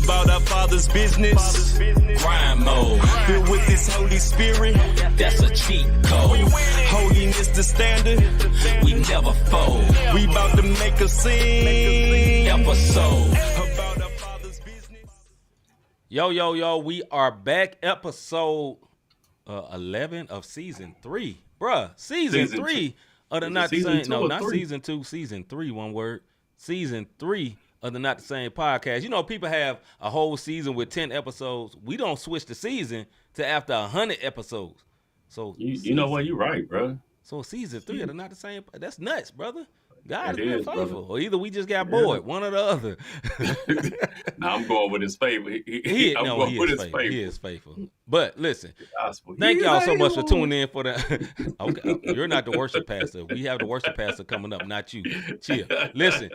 about our Father's business. Crime mode, filled with this Holy Spirit. That's a cheat code. Holiness the standard. We never fold. We about to make a scene episode about our Father's business. Yo, we are back. Episode 11 of season 3. Bruh, season 3 of the Not the Same. No, not season 2, season 3, one word. Season 3 of the Not the Same podcast. You know, people have a whole season with 10 episodes. We don't switch the season to after 100 episodes. So you know what? You're right, bro. So season 3 of the Not the Same. That's nuts, brother. God has been faithful. Brother. Or either we just got bored, one or the other. Nah, I'm going with his favor. He is faithful. But listen, thank y'all so much for tuning in for the. Okay, you're not the worship pastor. We have the worship pastor coming up, not you. Chill. Listen,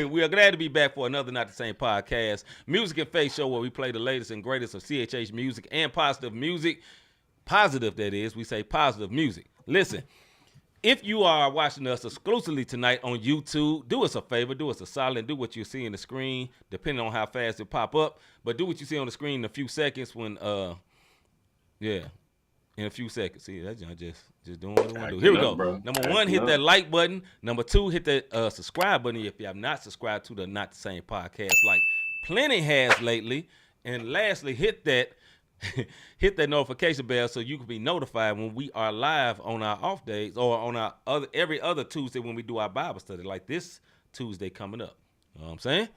we are glad to be back for another Not the Same podcast, music and faith show where we play the latest and greatest of CHH music and positive music. Positive, that is. We say positive music. Listen. If you are watching us exclusively tonight on YouTube, do us a favor, do us a solid, and do what you see on the screen, depending on how fast it pop up. But do what you see on the screen in a few seconds when, in a few seconds. See, that's just doing what we want to do. Here we go. Bro. Number 1, hit that like button. Number 2, hit that subscribe button if you have not subscribed to the Not the Same podcast like plenty has lately. And lastly, hit that notification bell so you can be notified when we are live on our off days or on our every other Tuesday when we do our Bible study, like this Tuesday coming up. You know what I'm saying?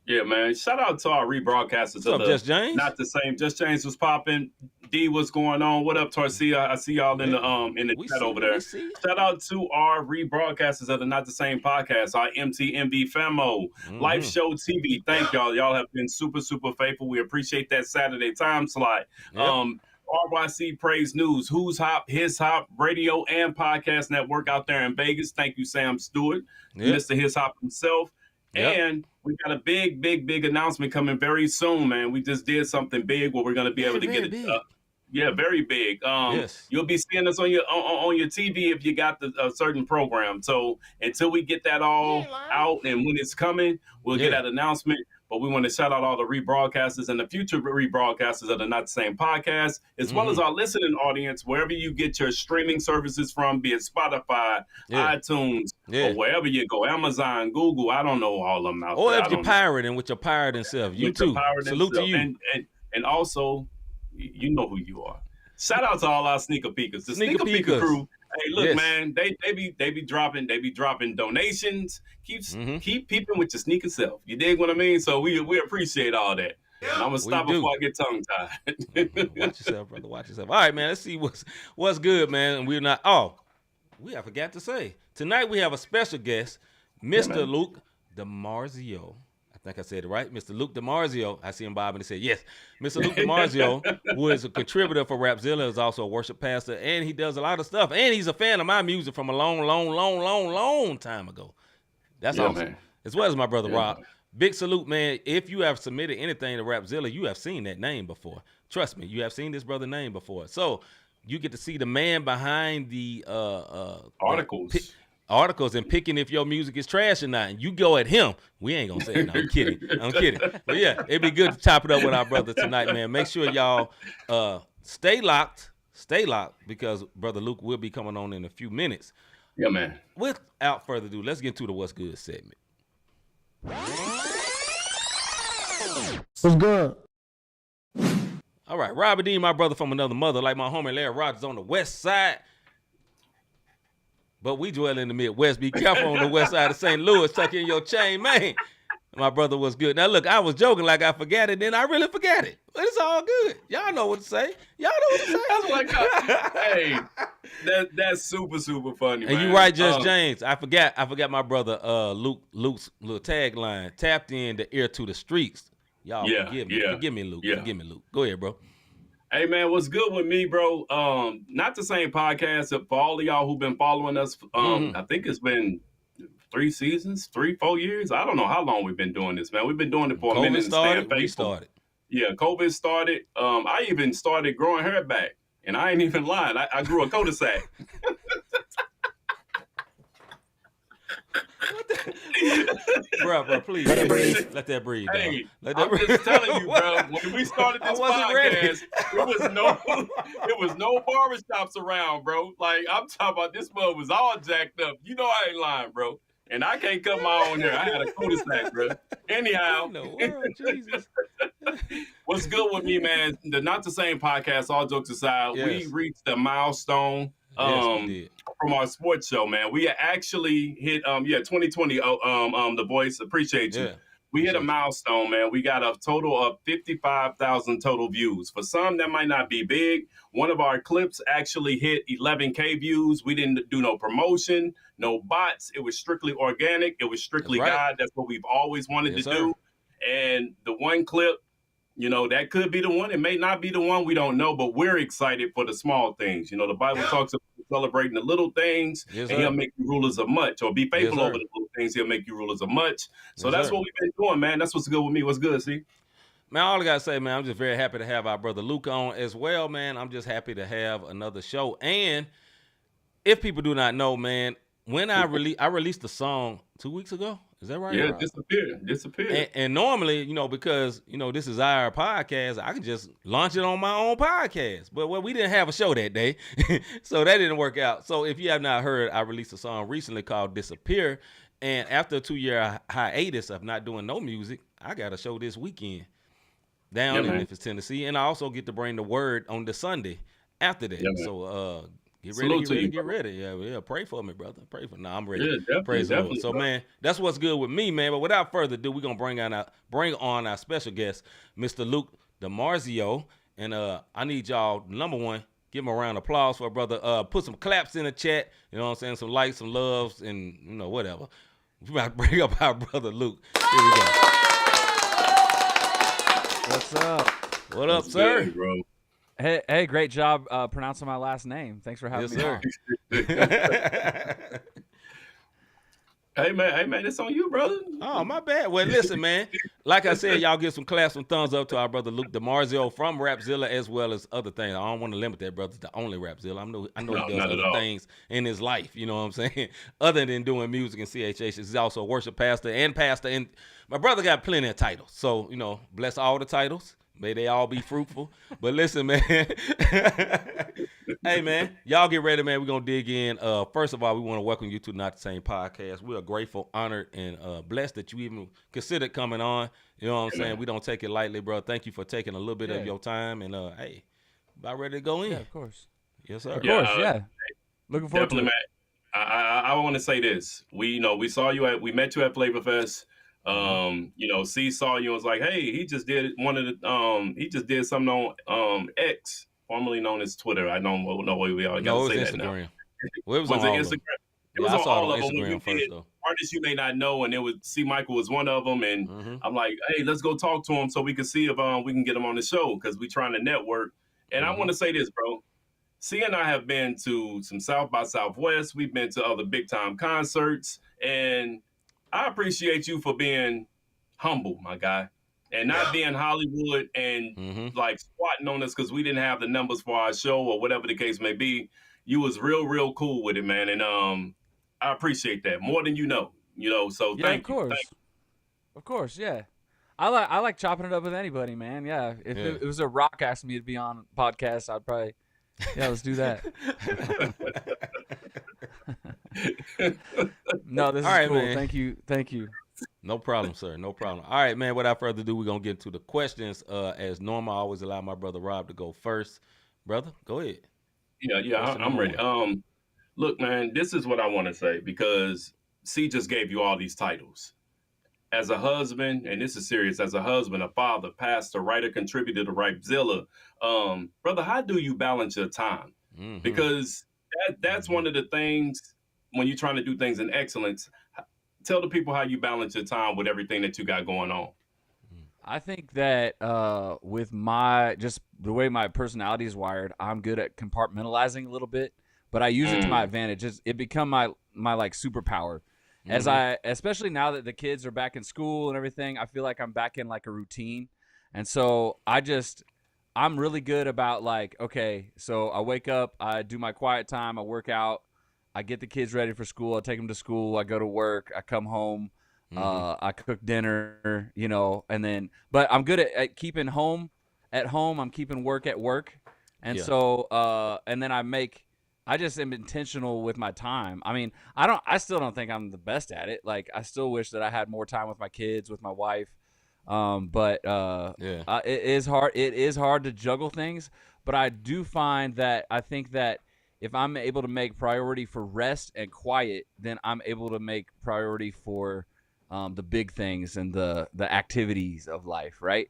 Yeah, man. Shout out to our rebroadcasters. What's up, Just James? Not the Same. Just James was popping. D, what's going on? What up, Tarcia? I see y'all in the chat over there. Shout out to our rebroadcasters of the Not the Same podcast, our MTMB famo, Live Show TV. Thank y'all. Y'all have been super, super faithful. We appreciate that Saturday time slot. Yep. RYC Praise News, Who's Hop, His Hop, radio and podcast network out there in Vegas. Thank you, Sam Stewart, Mr. His Hop himself. Yep. And we got a big announcement coming very soon, man. We just did something big where we're going to be able to get it up. Yeah, very big. Yes. You'll be seeing us on your TV if you got the certain program. So until we get that all out and when it's coming, we'll get that announcement. But we want to shout out all the rebroadcasters and the future rebroadcasters of the Not the Same podcast, as well as our listening audience, wherever you get your streaming services from, be it Spotify, iTunes, or wherever you go, Amazon, Google. I don't know all of them out there. Or if you're pirating with your pirating self, you too. Salute to you. And also, you know who you are. Shout out to all our sneaker peekers, the sneaker peeker crew. Hey, look, man, they be dropping donations. Keep peeping with your sneaker self. You dig what I mean? So we appreciate all that. And I'm gonna stop before I get tongue tied. Watch yourself, brother. Watch yourself. All right, man. Let's see what's good, man. And I forgot to say tonight we have a special guest, Mr. Luke DiMarzio. I think I said it right. Mr. Luke DiMarzio. I see him bobbing and said, yes. Mr. Luke DiMarzio, who is a contributor for Rapzilla, is also a worship pastor, and he does a lot of stuff. And he's a fan of my music from a long time ago. That's awesome. Man. As well as my brother Rob. Man. Big salute, man. If you have submitted anything to Rapzilla, you have seen that name before. Trust me, you have seen this brother's name before. So you get to see the man behind the articles and picking if your music is trash or not. And you go at him. We ain't gonna say it. No, I'm kidding. But yeah, it'd be good to chop it up with our brother tonight, man. Make sure y'all stay locked because Brother Luke will be coming on in a few minutes. Yeah, man. Without further ado, let's get into the What's Good segment. What's good? All right, Robert D, my brother from another mother, like my homie Larry Rogers on the west side. But we dwell in the Midwest. Be careful on the west side of St. Louis. Tuck in your chain, man. My brother was good. Now, look, I was joking like I forgot it. Then I really forgot it. But it's all good. Y'all know what to say. That's like, hey, that's super, super funny, man. And you right, Just James. I forgot my brother Luke's little tagline. Tapped in the ear to the streets. Y'all forgive me. Forgive me, Luke. Yeah. Forgive me, Luke. Go ahead, bro. Hey, man, what's good with me, bro? Not the Same podcast. For all of y'all who've been following us, I think it's been 3 seasons, 3-4 years. I don't know how long we've been doing this, man. We've been doing it for a minute. We started. Yeah, COVID started. I even started growing hair back, and I ain't even lying. I grew a cul-de-sac. Bro, please. Let that breathe. Hey, let that I'm breathe. just telling you, bro. When we started this podcast, it was no barbershops around, bro. Like, I'm talking about this mug was all jacked up. You know I ain't lying, bro. And I can't cut my own hair. I had a cul-de-sac, bro. Anyhow. In the world, Jesus. What's good with me, man? The Not the Same podcast, all jokes aside, we reached a milestone from our sports show, man. We actually hit 2020 The Voice. Appreciate you. We hit a milestone, man. We got a total of 55,000 total views. For some, that might not be big. One of our clips actually hit 11K views. We didn't do no promotion, no bots. It was strictly organic. It was strictly God. That's what we've always wanted to do. And the one clip, you know, that could be the one. It may not be the one. We don't know, but we're excited for the small things. You know, the Bible talks about celebrating the little things, and he'll make you rulers of much, or be faithful over the little things. He'll make you rulers of much. So that's what we've been doing, man. That's what's good with me. What's good, see? Man, all I got to say, man, I'm just very happy to have our brother Luke on as well, man. I'm just happy to have another show. And if people do not know, man, when I released the song 2 weeks ago. Is that right? Yeah, disappeared. And normally, you know, because, you know, this is our podcast, I can just launch it on my own podcast. But we didn't have a show that day, so that didn't work out. So if you have not heard, I released a song recently called Disappear. And after a 2-year hiatus of not doing no music, I got a show this weekend down in Memphis, Tennessee. And I also get to bring the word on the Sunday after that. So Get ready. Yeah. Pray for me, brother. Pray for me. I'm ready. Yeah, praise the Lord. So, man, that's what's good with me, man. But without further ado, we're gonna bring on our special guest, Mr. Luke DiMarzio. And I need y'all, number one, give him a round of applause for our brother. Put some claps in the chat. You know what I'm saying? Some likes, some loves, and you know whatever. We about to bring up our brother Luke. Here we go. What's up? What up, sir? Good, bro. Hey, great job pronouncing my last name. Thanks for having me on. Hey man, it's on you, brother. Oh, my bad. Well, listen, man. Like I said, y'all give some claps, some thumbs up to our brother Luke DiMarzio from Rapzilla, as well as other things. I don't want to limit that brother to the only Rapzilla. I know he does other things in his life, you know what I'm saying? Other than doing music and CHH, he's also a worship pastor. And my brother got plenty of titles. So, you know, bless all the titles. May they all be fruitful. But listen, man. Hey, man, y'all get ready, man. We're going to dig in. First of all, we want to welcome you to Not the Same podcast. We are grateful, honored, and blessed that you even considered coming on. You know what I'm saying? We don't take it lightly, bro. Thank you for taking a little bit of your time. And, hey, about ready to go in. Yeah, of course. Yes, sir. Of course, yeah. Looking forward to it. Man. I want to say this. We met you at Flavor Fest. C saw you and was like, hey, he just did something on X, formerly known as Twitter. I don't know why we all got to say that now. Well, it was on Instagram. It was on all of them. Instagram first, though. Artists you may not know, and it was C-Micah was one of them. And I'm like, hey, let's go talk to him so we can see if we can get him on the show, because we're trying to network. And I want to say this, bro. C and I have been to some South by Southwest. We've been to other big time concerts, and I appreciate you for being humble, my guy, and not being Hollywood and like squatting on us because we didn't have the numbers for our show or whatever the case may be. You was real cool with it, man, and I appreciate that more than you know. So thank you. Of course, yeah. I like chopping it up with anybody, man. Yeah, if it was a rock asking me to be on a podcast, I'd probably. Yeah, let's do that. No, this is right, cool. Man. Thank you. No problem, sir. No problem. All right, man. Without further ado, we're going to get into the questions. As normal, I always allow my brother Rob to go first. Brother, go ahead. Yeah, I'm ready. Look, man, this is what I want to say, because C just gave you all these titles. As a husband, and this is serious, as a husband, a father, pastor, writer, contributor to Rapzilla, brother, how do you balance your time? Because that's one of the things when you're trying to do things in excellence. Tell the people how you balance your time with everything that you got going on. I think that with just the way my personality is wired, I'm good at compartmentalizing a little bit, but I use it to my advantage. It become my like superpower. Especially now that the kids are back in school and everything, I feel like I'm back in like a routine. And so I'm really good about like, okay, so I wake up, I do my quiet time, I work out, I get the kids ready for school. I take them to school. I go to work. I come home. I cook dinner, you know, and then, but I'm good at keeping home at home. I'm keeping work at work. And so, and then I just am intentional with my time. I mean, I still don't think I'm the best at it. Like, I still wish that I had more time with my kids, with my wife. But it is hard. It is hard to juggle things, but I do find that I think that if I'm able to make priority for rest and quiet, then I'm able to make priority for the big things and the activities of life, right?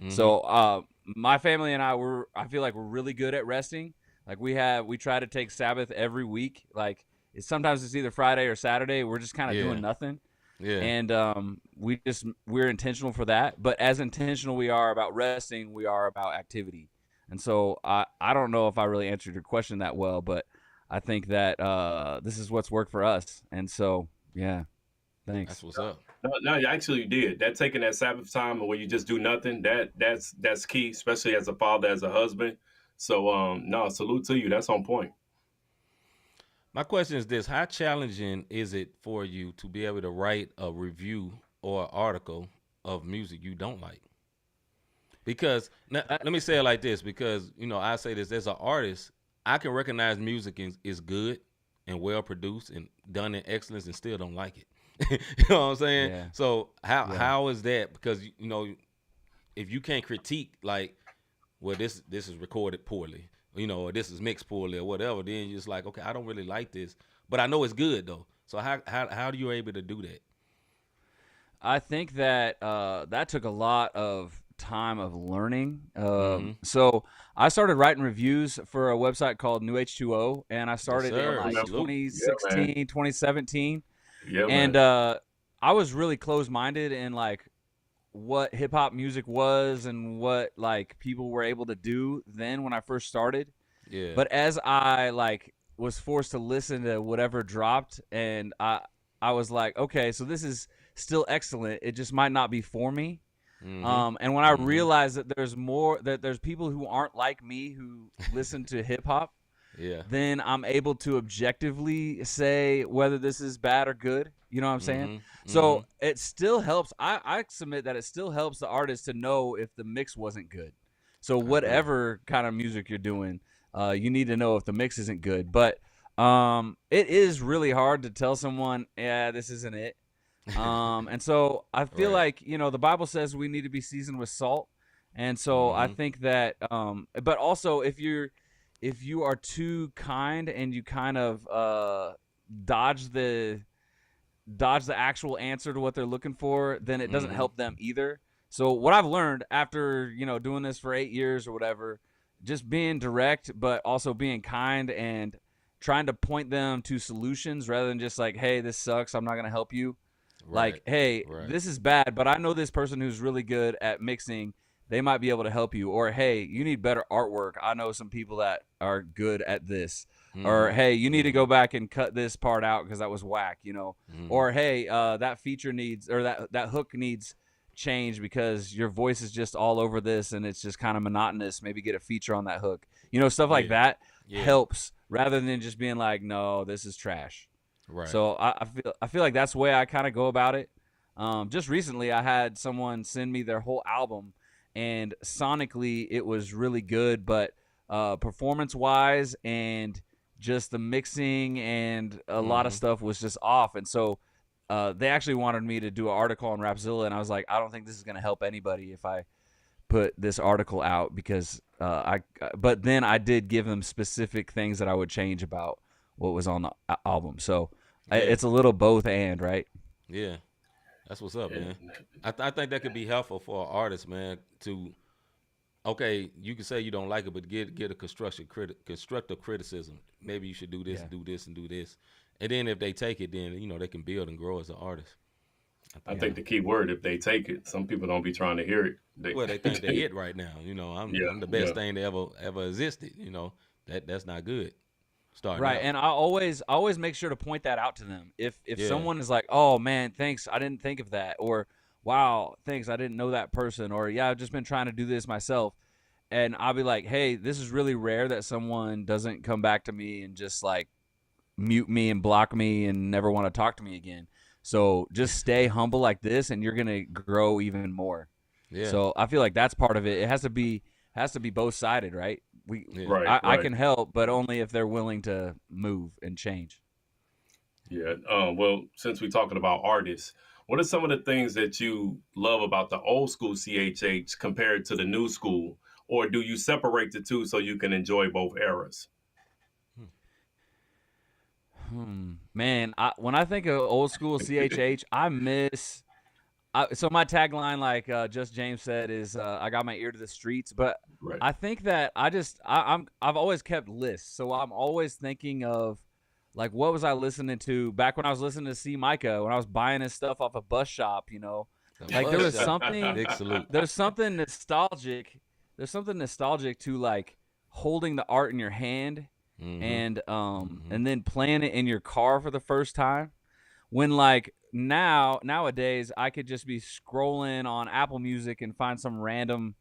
So my family and I feel like we're really good at resting. Like we try to take Sabbath every week. Like sometimes it's either Friday or Saturday. We're just kind of doing nothing. Yeah. And we're intentional for that. But as intentional we are about resting, we are about activity. And so I don't know if I really answered your question that well, but I think that this is what's worked for us. And so, yeah, thanks. That's what's up. No, you actually did. That taking that Sabbath time where you just do nothing, that's key, especially as a father, as a husband. So, no, salute to you. That's on point. My question is this: how challenging is it for you to be able to write a review or article of music you don't like? Because let me say it like this, because, you know, I say this as an artist, I can recognize music is good and well produced and done in excellence and still don't like it. You know what I'm saying? Yeah. So how is that? Because, you know, if you can't critique, like, well, this is recorded poorly, you know, or this is mixed poorly or whatever, then you're just like, okay, I don't really like this, but I know it's good though. So how do you able to do that? I think that that took a lot of time of learning. So I started writing reviews for a website called New H2O, and I started in like 2016, 2017. Yeah, and I was really closed-minded in like what hip hop music was and what like people were able to do then when I first started. Yeah. But as I like was forced to listen to whatever dropped, and I was like, okay, so this is still excellent. It just might not be for me. And when I realized that there's people who aren't like me who listen to hip hop, then I'm able to objectively say whether this is bad or good. You know what I'm saying? So it still helps. I submit that it still helps the artist to know if the mix wasn't good. So whatever kind of music you're doing, you need to know if the mix isn't good. But it is really hard to tell someone, yeah, this isn't it. And so I feel like, you know, the Bible says we need to be seasoned with salt. And so I think that, but also if you are too kind and you kind of dodge the actual answer to what they're looking for, then it doesn't help them either. So what I've learned after, you know, doing this for 8 years or whatever, just being direct, but also being kind and trying to point them to solutions rather than just like, hey, this sucks, I'm not going to help you. Like, hey, this is bad, but I know this person who's really good at mixing. They might be able to help you. Or, hey, you need better artwork. I know some people that are good at this. Or, hey, you need to go back and cut this part out because that was whack, you know. Or, hey, that feature needs, or that hook needs change because your voice is just all over this and it's just kind of monotonous. Maybe get a feature on that hook. You know, stuff like that helps rather than just being like, no, this is trash. Right. So I feel like that's the way I kind of go about it. Just recently I had someone send me their whole album, and sonically it was really good, but performance-wise and just the mixing and a lot of stuff was just off. And so they actually wanted me to do an article on Rapzilla, and I was like, I don't think this is going to help anybody if I put this article out, because but then I did give them specific things that I would change about what was on the album. So it's a little both and, right? Yeah. That's what's up, man. I think that could be helpful for an artist, man, to, okay, you can say you don't like it, but get a constructive criticism. Maybe you should do this, do this, and do this. And then if they take it, then, you know, they can build and grow as an artist. I think the key word, if they take it, some people don't be trying to hear it. They think they it right now. You know, I'm the best thing that ever existed. You know, that's not good. Right, and I always make sure to point that out to them. If someone is like, "Oh man, thanks, I didn't think of that," or "Wow, thanks, I didn't know that person," or "Yeah, I've just been trying to do this myself," and I'll be like, "Hey, this is really rare that someone doesn't come back to me and just like mute me and block me and never want to talk to me again. So just stay humble like this, and you're gonna grow even more. Yeah. So I feel like that's part of it. It has to be both sided, right? I can help, but only if they're willing to move and change. Yeah. Well, since we're talking about artists, what are some of the things that you love about the old school CHH compared to the new school, or do you separate the two so you can enjoy both eras? Man, when I think of old school CHH, I miss. So my tagline, like Just James said, is I got my ear to the streets. But I think that I've always kept lists, so I'm always thinking of like what was I listening to back when I was listening to C-Micah, when I was buying his stuff off a bus shop, like there was something. Big salute. There's something nostalgic. There's something nostalgic to like holding the art in your hand. And then playing it in your car for the first time, when like nowadays I could just be scrolling on Apple Music and find some random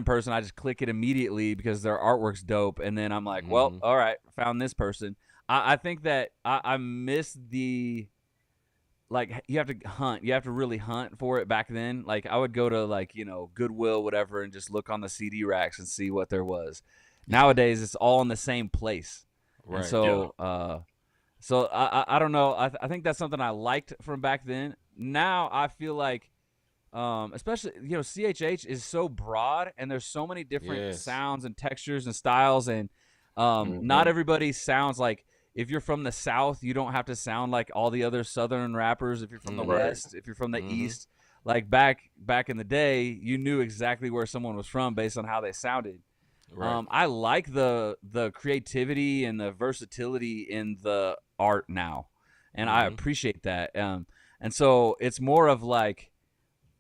person. I just click it immediately because their artwork's dope, and then I'm like, well, all right, found this person. I think that I miss the, like, you have to hunt. You have to really hunt for it back then. Like I would go to like Goodwill, whatever, and just look on the CD racks and see what there was. Nowadays, it's all in the same place. Right. And so, so I don't know. I think that's something I liked from back then. Now I feel like, especially CHH is so broad, and there's so many different sounds and textures and styles, and not everybody sounds like. If you're from the South, you don't have to sound like all the other Southern rappers. If you're from the West, if you're from the East, like back in the day, you knew exactly where someone was from based on how they sounded. Right. I like the creativity and the versatility in the art now, and I appreciate that. And so it's more of like,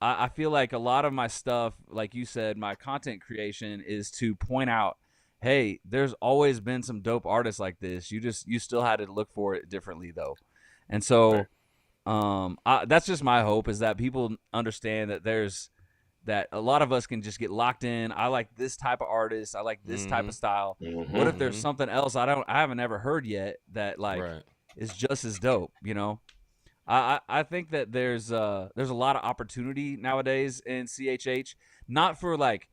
I feel like a lot of my stuff, like you said, my content creation is to point out, hey, there's always been some dope artists like this. You still had to look for it differently though. And so that's just my hope, is that people understand that a lot of us can just get locked in. I like this type of artist. I like this type of style. What if there's something else I haven't ever heard yet that like is just as dope? I think that there's a lot of opportunity nowadays in CHH, not for like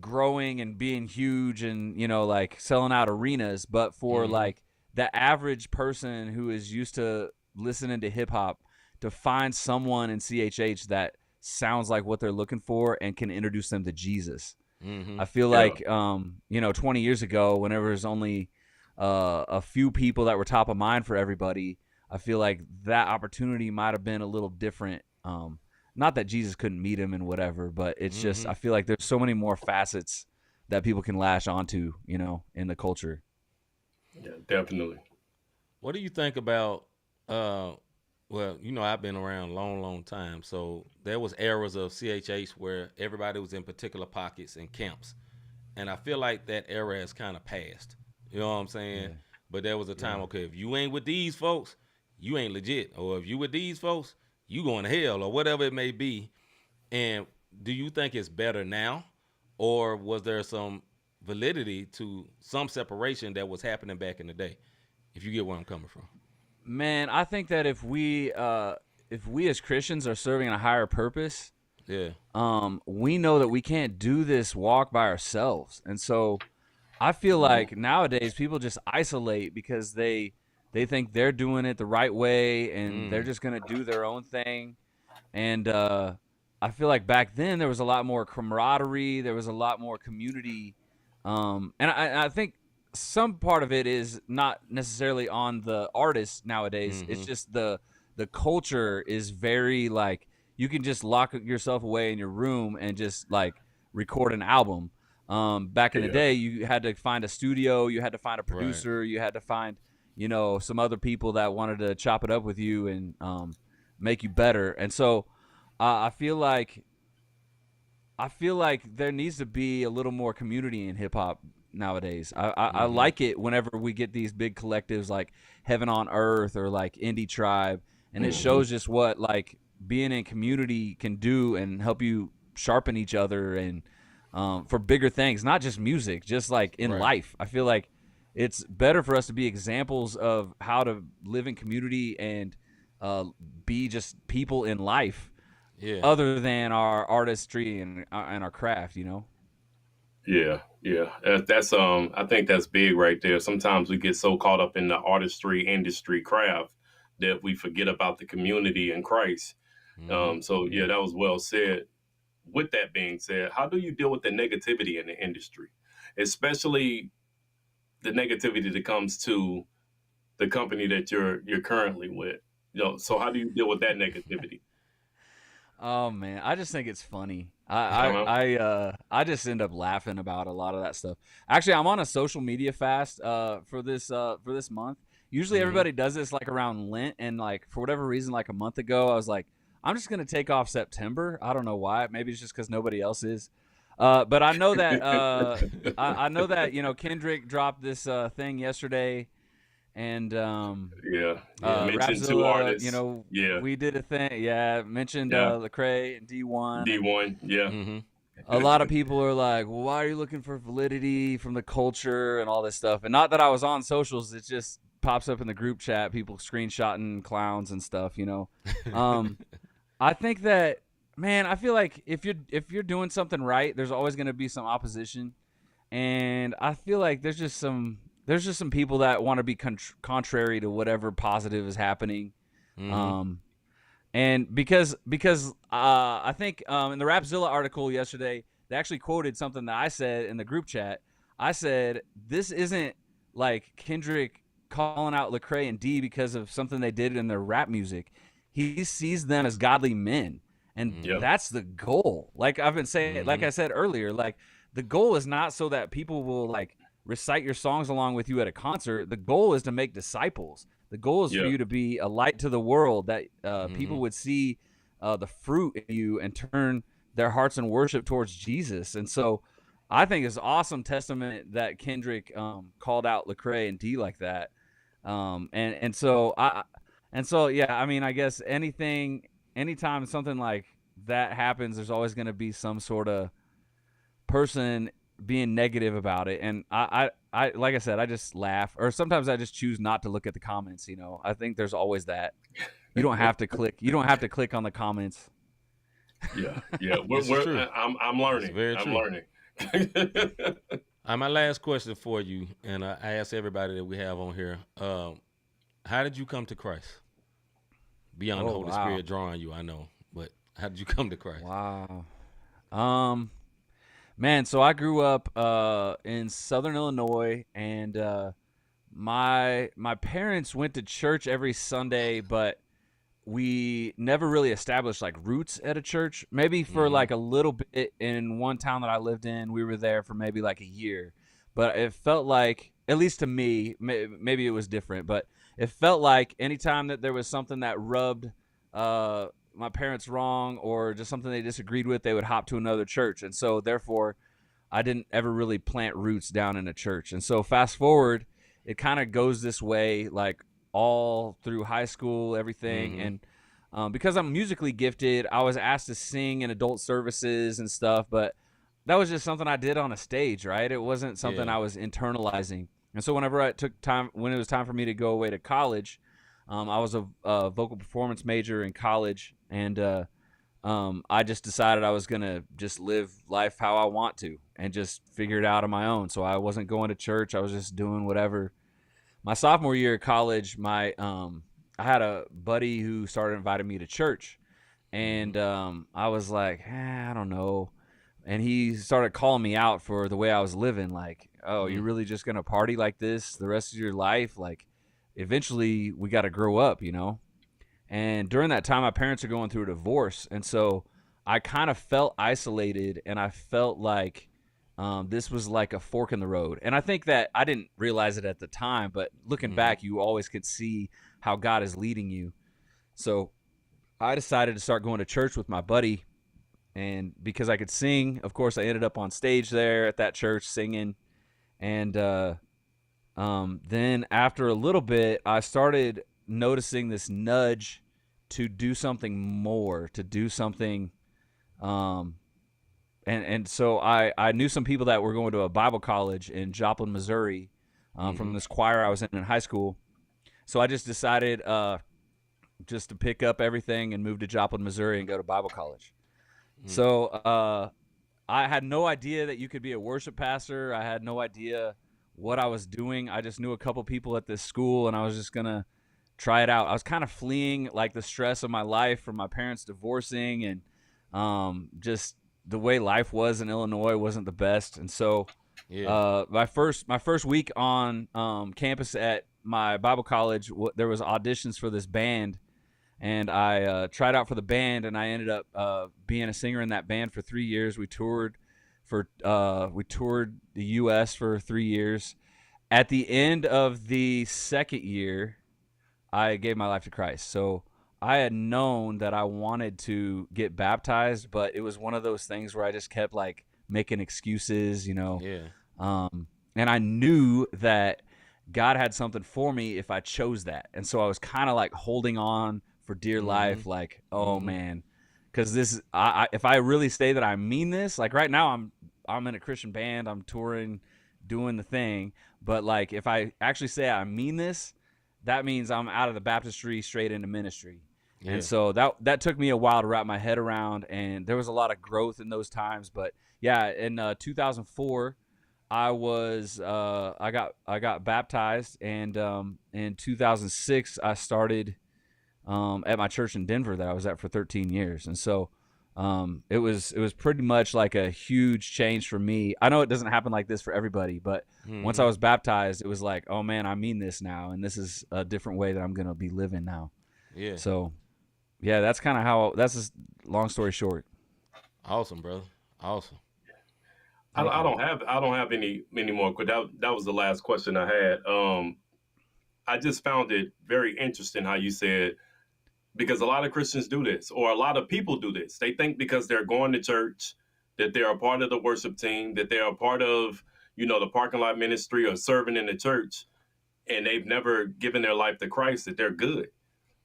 growing and being huge and like selling out arenas, but for like the average person who is used to listening to hip hop to find someone in CHH that sounds like what they're looking for and can introduce them to Jesus. I feel like 20 years ago, whenever there's only a few people that were top of mind for everybody, I feel like that opportunity might have been a little different. Not that Jesus couldn't meet him and whatever, but it's just, I feel like there's so many more facets that people can lash onto, in the culture. Yeah, definitely. What do you think about well, I've been around a long time. So there was eras of CHH where everybody was in particular pockets and camps. And I feel like that era has kind of passed. You know what I'm saying? Yeah. But there was a time, okay, if you ain't with these folks, you ain't legit. Or if you with these folks, you going to hell, or whatever it may be. And do you think it's better now? Or was there some validity to some separation that was happening back in the day? If you get where I'm coming from. Man, I think that if we as Christians are serving a higher purpose, we know that we can't do this walk by ourselves. And so I feel like nowadays people just isolate because they think they're doing it the right way and they're just going to do their own thing. And I feel like back then there was a lot more camaraderie, there was a lot more community. And I think some part of it is not necessarily on the artists nowadays. It's just the culture is very like, you can just lock yourself away in your room and just like record an album. Back in the day, you had to find a studio, you had to find a producer, you had to find, some other people that wanted to chop it up with you and make you better. And so I feel like there needs to be a little more community in hip hop nowadays. I like it whenever we get these big collectives like Heaven on Earth or like Indie Tribe, and it shows just what like being in community can do and help you sharpen each other and for bigger things, not just music, just like in life. I feel like it's better for us to be examples of how to live in community and be just people in life, other than our artistry and our craft, Yeah, yeah. That's I think that's big right there. Sometimes we get so caught up in the artistry, industry, craft that we forget about the community in Christ. So yeah, that was well said. With that being said, how do you deal with the negativity in the industry, especially the negativity that comes to the company that you're currently with? So how do you deal with that negativity? Oh man, I just think it's funny. I just end up laughing about a lot of that stuff. Actually, I'm on a social media fast for this month. Usually everybody does this like around Lent, and like for whatever reason, like a month ago, I was like, I'm just gonna take off September. I don't know why. Maybe it's just because nobody else is. But I know that I know that Kendrick dropped this thing yesterday. And mentioned two artists. We did a thing. Yeah, mentioned Lecrae and D1. D1, yeah. A lot of people are like, "Well, why are you looking for validity from the culture and all this stuff?" And not that I was on socials; it just pops up in the group chat. People screenshotting clowns and stuff. I think that, man, I feel like if you're doing something right, there's always going to be some opposition, and I feel like there's just some people that want to be contrary to whatever positive is happening. And because I think in the Rapzilla article yesterday, they actually quoted something that I said in the group chat. I said, this isn't like Kendrick calling out Lecrae and D because of something they did in their rap music. He sees them as godly men, and that's the goal. Like I've been saying, like I said earlier, like the goal is not so that people will like recite your songs along with you at a concert. The goal is to make disciples. The goal is for you to be a light to the world, that people would see the fruit in you and turn their hearts in worship towards Jesus. And so I think it's awesome testament that Kendrick called out Lecrae and D like that. So I mean, I guess anytime something like that happens, there's always going to be some sort of person being negative about it, and I like I said, I just laugh, or sometimes I just choose not to look at the comments. I think there's always that. You don't have to click on the comments. Yeah. I'm learning. I'm learning. My last question for you, and I ask everybody that we have on here, how did you come to Christ? Beyond the Holy Spirit drawing you, I know, but how did you come to Christ? Wow. Man, so I grew up in Southern Illinois, and my parents went to church every Sunday, but we never really established like roots at a church. Maybe for like a little bit in one town that I lived in, we were there for maybe like a year. But it felt like, at least to me, maybe it was different, but it felt like anytime that there was something that rubbed my parents wrong, or just something they disagreed with, they would hop to another church. And so therefore I didn't ever really plant roots down in a church. And so fast forward, it kind of goes this way, like all through high school, everything. And because I'm musically gifted, I was asked to sing in adult services and stuff, but that was just something I did on a stage, right? It wasn't something I was internalizing. And so whenever when it was time for me to go away to college, I was a vocal performance major in college, and I just decided I was going to just live life how I want to and just figure it out on my own. So I wasn't going to church. I was just doing whatever. My sophomore year of college, I had a buddy who started inviting me to church, and I was like, I don't know. And he started calling me out for the way I was living. Like, oh, you're really just going to party like this the rest of your life? Like, eventually we got to grow up, And during that time, my parents are going through a divorce. And so I kind of felt isolated, and I felt like this was like a fork in the road. And I think that I didn't realize it at the time, but looking back, you always could see how God is leading you. So I decided to start going to church with my buddy. And because I could sing, of course, I ended up on stage there at that church singing. And then after a little bit, I started noticing this nudge to do something more, to do something. And so I knew some people that were going to a Bible college in Joplin, Missouri, from this choir I was in high school. So I just decided just to pick up everything and move to Joplin, Missouri, and go to Bible college. So I had no idea that you could be a worship pastor. I had no idea what I was doing. I just knew a couple people at this school, and I was just going to try it out. I was kind of fleeing like the stress of my life from my parents divorcing, and just the way life was in Illinois wasn't the best. And so my first week on campus at my Bible college, there was auditions for this band, and I tried out for the band, and I ended up being a singer in that band for 3 years. We toured the U.S. for 3 years. At the end of the second year, I gave my life to Christ. So I had known that I wanted to get baptized, but it was one of those things where I just kept like making excuses, and I knew that God had something for me if I chose that. And so I was kind of like holding on for dear life, like, oh man, because if I really say that I mean this, like right now I'm in a Christian band, I'm touring, doing the thing, but like if I actually say I mean this, that means I'm out of the baptistry straight into ministry. And so that took me a while to wrap my head around, and there was a lot of growth in those times. But yeah, in 2004, I got baptized, and in 2006 I started at my church in Denver that I was at for 13 years. And so it was pretty much like a huge change for me. I know it doesn't happen like this for everybody, but once I was baptized, it was like, oh man, I mean this now, and this is a different way that I'm gonna be living now. Yeah. So yeah, that's kind of how. That's just long story short. Awesome, brother. Awesome. I don't have any more. That was the last question I had. I just found it very interesting how you said, because a lot of Christians do this, or a lot of people do this. They think because they're going to church, that they're a part of the worship team, that they're a part of, the parking lot ministry or serving in the church, and they've never given their life to Christ, that they're good.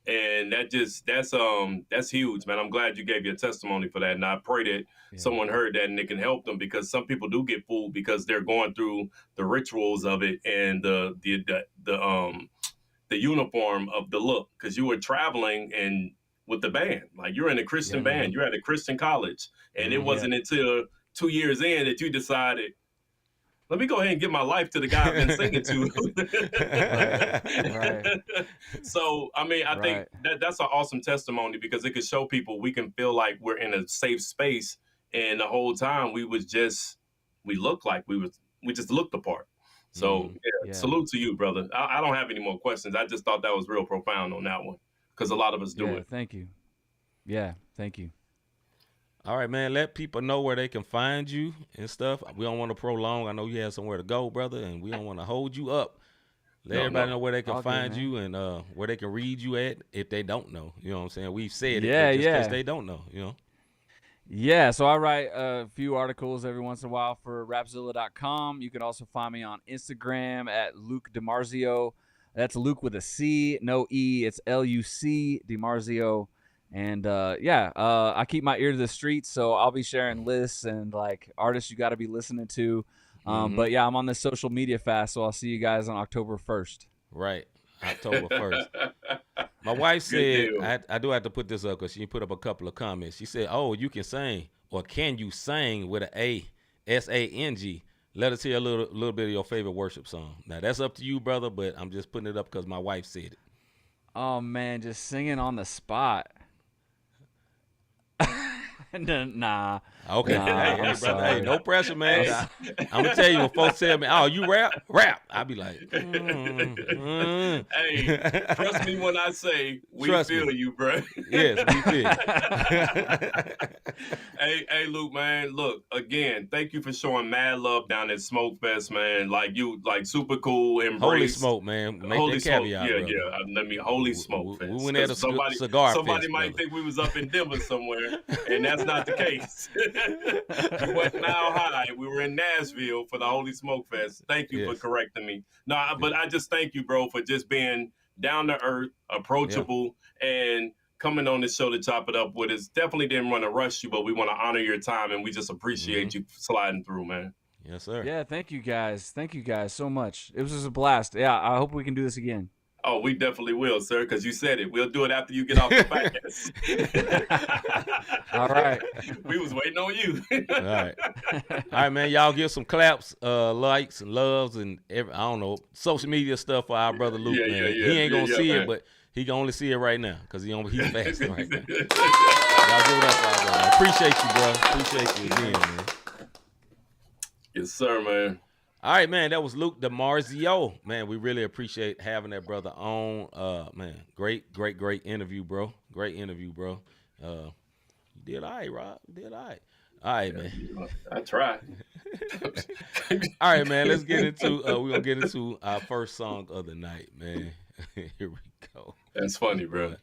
And that's huge, man. I'm glad you gave your testimony for that. And I pray that someone heard that and it can help them, because some people do get fooled because they're going through the rituals of it and the uniform of the look, because you were traveling and with the band, like you're in a Christian band, you're at a Christian college, and it wasn't until 2 years in that you decided, let me go ahead and give my life to the guy I've been singing to. Right. So, I mean, I think that's an awesome testimony, because it could show people we can feel like we're in a safe space, and the whole time we looked like we just looked the part. So salute to you, brother. I don't have any more questions. I just thought that was real profound on that one, because a lot of us do it. Thank you. Yeah, thank you. All right, man. Let people know where they can find you and stuff. We don't want to prolong. I know you have somewhere to go, brother, and we don't want to hold you up. Let everybody know where they can find you and where they can read you at if they don't know. You know what I'm saying? We've said it, just in case they don't know, Yeah, so I write a few articles every once in a while for Rapzilla.com. You can also find me on Instagram at Luke DiMarzio. That's Luke with a C, no E. It's Luc DiMarzio. And I keep my ear to the streets, so I'll be sharing lists and like artists you got to be listening to. But yeah, I'm on this social media fast, so I'll see you guys on October 1st. Right, October 1st. My wife said, I do have to put this up because she put up a couple of comments. She said, oh, you can sing, or can you sing with an A, S-A-N-G? Let us hear a little bit of your favorite worship song. Now, that's up to you, brother, but I'm just putting it up because my wife said it. Oh, man, just singing on the spot. Nah. Okay. Hey, brother. Hey, no pressure, man. I'm gonna tell you, when folks tell me, "Oh, you rap," I'll be like, Hey, trust me when I say we feel you, bro. Yes, we feel. Hey, Luke, man. Look, again, thank you for showing mad love down at Smoke Fest, man. Like super cool. Embrace. Holy smoke, man. Make holy that caveat, smoke. Yeah. Let me holy smoke fest. We went at a cigar Somebody fest, might think we was up in Denver somewhere, and that's not the case. We went Mile High. We were in Nashville for the Holy Smoke Fest. Thank you for correcting me. No, but I just thank you, bro, for just being down to earth, approachable, and coming on this show to chop it up with us. Definitely didn't want to rush you, but we want to honor your time, and we just appreciate you sliding through, man. Yes, sir. Yeah, thank you guys. Thank you guys so much. It was just a blast. Yeah, I hope we can do this again. Oh, we definitely will, sir, because you said it. We'll do it after you get off the podcast. All right. We was waiting on you. All right. All right, man. Y'all give some claps, likes, and loves, and I don't know, social media stuff for our brother Luke, man. He ain't going to see it, but he can only see it right now because he's fasting right now. Y'all give it up for our brother. Appreciate you, bro. Appreciate you again, man. Yes, sir, man. All right, man. That was Luke DiMarzio. Man, we really appreciate having that brother on. Man, great interview, bro. Great interview, bro. You did all right, Rob. You did all right. All right, man. I tried. All right, man. Let's get into we're gonna get into our first song of the night, man. Here we go. That's funny, bro.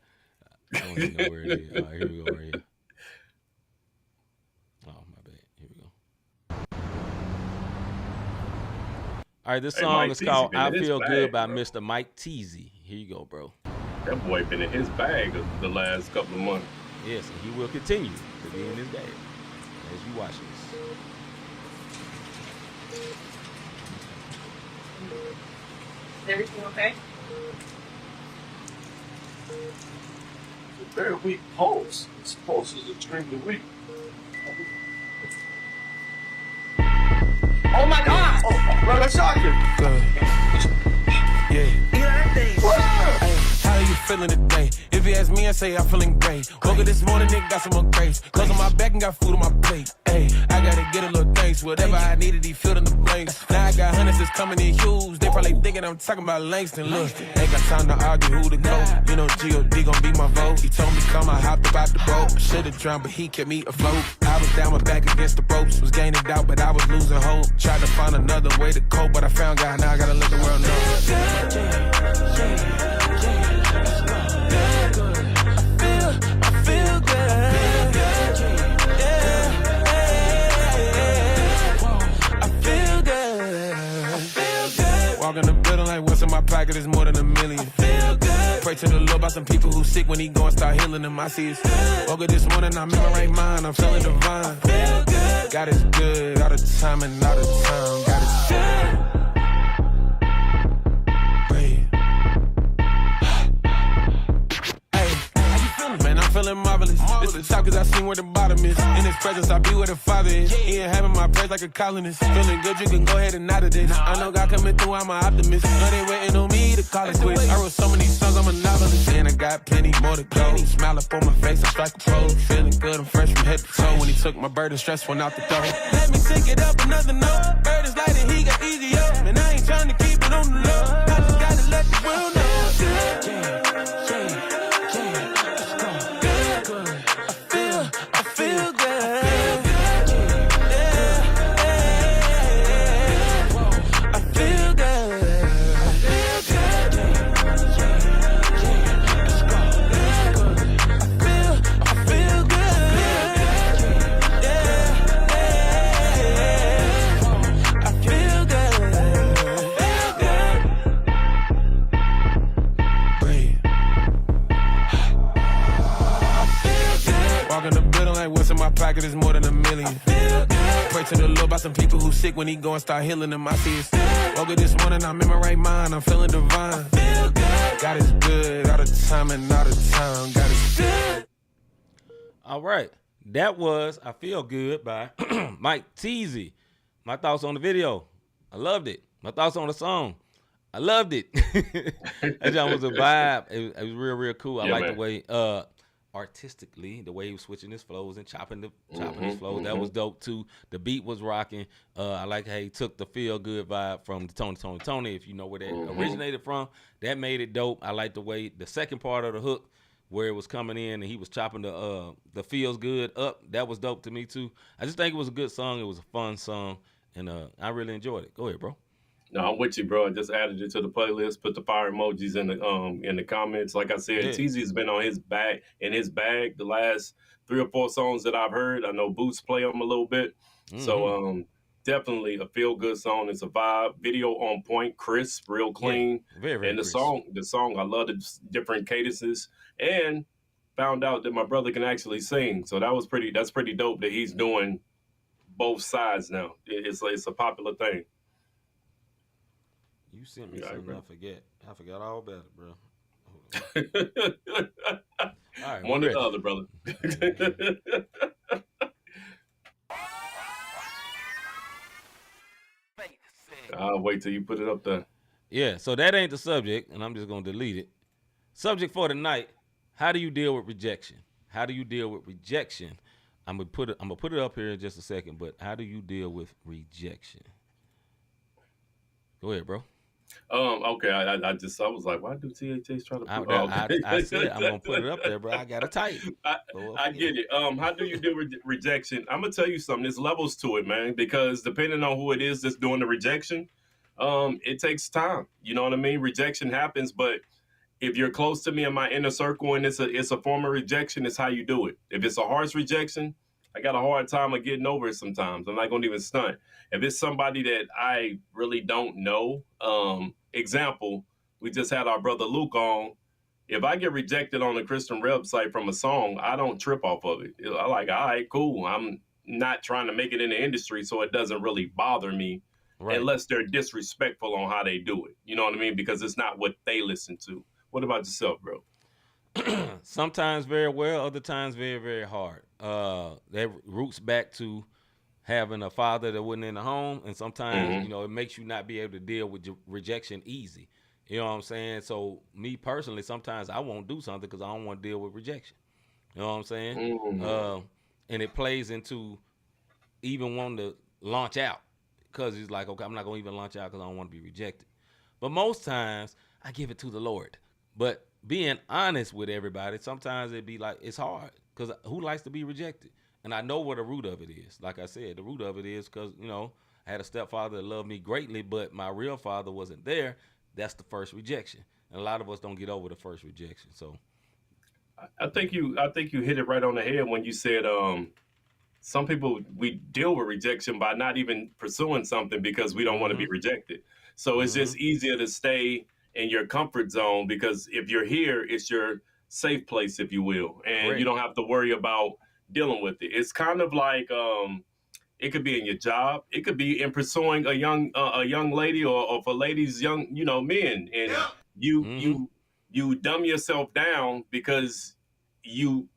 I don't even know where it is. All right, here we go, right here. Oh, my bad. Here we go. All right, this song is called I Feel Good by Mr. Mike Teasy. Here you go, bro. That boy been in his bag the last couple of months. Yes, and he will continue to be in his bag as you watch this. Is everything okay? It's a very weak pulse. This pulse is extremely weak. Oh my God! Oh, brother, shock it. Good. Yeah. Hey, how you feeling today? If you ask me, I say I'm feeling great. Woke up this morning, nigga, got some more grace. Clothes on my back and got food on my plate. Hey, I gotta get a little thanks. Whatever I needed, he filled in the blanks. Now I got hundreds that's coming in huge. They probably thinking I'm talking about Langston. Look, ain't got time to argue who to go. You know G.O.D. gon' be my vote. He told me come, I hopped up out the boat. I should've drowned, but he kept me afloat. I was down my back against the ropes. Was gaining doubt, but I was losing hope. Tried to find another way to cope, but I found God. Now I gotta let the world know. I feel good. Walk in the building like what's in my pocket is more than $1 million. Pray to the Lord about some people who sick when he gon' start healing them. I see his woke up this morning, I'm in my right mind, I'm feeling divine. God is good all the time and all the time. God is good. Man, I'm feeling marvelous. This is top cause I seen where the bottom is. In his presence, I be where the Father is. He ain't having my praise like a colonist. Feeling good, you can go ahead and out of this. I know God coming through, I'm an optimist. Know they waiting on me to call it quits. I wrote so many songs, I'm a novelist. And I got plenty more to go. Smile up on my face, I strike a pose. Feeling good, I'm fresh from head to toe. When he took my burden, stress went out the door. Let me take it up another note. Bird is light and he got easy up. And I ain't trying to keep it on the low. I just gotta let the world know. I feel good. I feel good. What's in my pocket is more than $1 million. Pray to the Lord about some people who sick when he go and start healing them. I see his woke up this morning, I'm in my right mind, I'm feeling divine. God is good all the time and all the time. God is good. All right. That was I Feel Good by Mike Teasy. My thoughts on the video. I loved it. My thoughts on the song. I loved it. That joint was a vibe. It was real cool. I like the way artistically, the way he was switching his flows and chopping his flows. That was dope too. The beat was rocking. I like how he took the Feel Good vibe from the Tony, if you know where that originated from. That made it dope. I like the way the second part of the hook where it was coming in and he was chopping the Feels Good up. That was dope to me too. I just think it was a good song. It was a fun song, and I really enjoyed it. Go ahead, bro. No, I'm with you, bro. I just added it to the playlist. Put the fire emojis in the comments. Like I said, Teasy's been on his bag the last 3 or 4 songs that I've heard. I know Boots play them a little bit, so definitely a feel good song. It's a vibe. Video on point, crisp, real clean. Yeah, very and the crisp. song, I love the different cadences. And found out that my brother can actually sing, so that's pretty dope that he's doing both sides now. It's a popular thing. You sent me something. Bro. I forgot all about it, bro. All right, one or the other, brother. I'll wait till you put it up there. Yeah, so that ain't the subject, and I'm just gonna delete it. Subject for tonight: how do you deal with rejection? How do you deal with rejection? I'm gonna put it up here in just a second, but how do you deal with rejection? Go ahead, bro. Okay. I was like, why do CHH try to put I said I'm gonna put it up there, bro. I gotta type. I get it. How do you deal with rejection? I'm gonna tell you something. There's levels to it, man, because depending on who it is that's doing the rejection, it takes time. You know what I mean? Rejection happens, but if you're close to me in my inner circle and it's a form of rejection, it's how you do it. If it's a harsh rejection, I got a hard time of getting over it sometimes. I'm not going to even stunt. If it's somebody that I really don't know, example, we just had our brother Luke on. If I get rejected on the Christian website from a song, I don't trip off of it. I'm like, all right, cool. I'm not trying to make it in the industry, so it doesn't really bother me unless they're disrespectful on how they do it. You know what I mean? Because it's not what they listen to. What about yourself, bro? Sometimes very well, other times very, very hard. That roots back to having a father that wasn't in the home, and sometimes, you know, it makes you not be able to deal with rejection easy. You know what I'm saying? So me personally, sometimes I won't do something because I don't want to deal with rejection. You know what I'm saying? And it plays into even wanting to launch out because it's like, okay, I'm not going to even launch out because I don't want to be rejected. But most times I give it to the Lord. But being honest with everybody, sometimes it'd be like, it's hard because who likes to be rejected? And I know what the root of it is. Like I said, the root of it is because, you know, I had a stepfather that loved me greatly, but my real father wasn't there. That's the first rejection. And a lot of us don't get over the first rejection. So I think you hit it right on the head when you said some people, we deal with rejection by not even pursuing something because we don't want to be rejected. So it's just easier to stay in your comfort zone because if you're here, it's your safe place, if you will, and you don't have to worry about dealing with it. It's kind of like it could be in your job, it could be in pursuing a young lady or for ladies, young men, and you dumb yourself down because you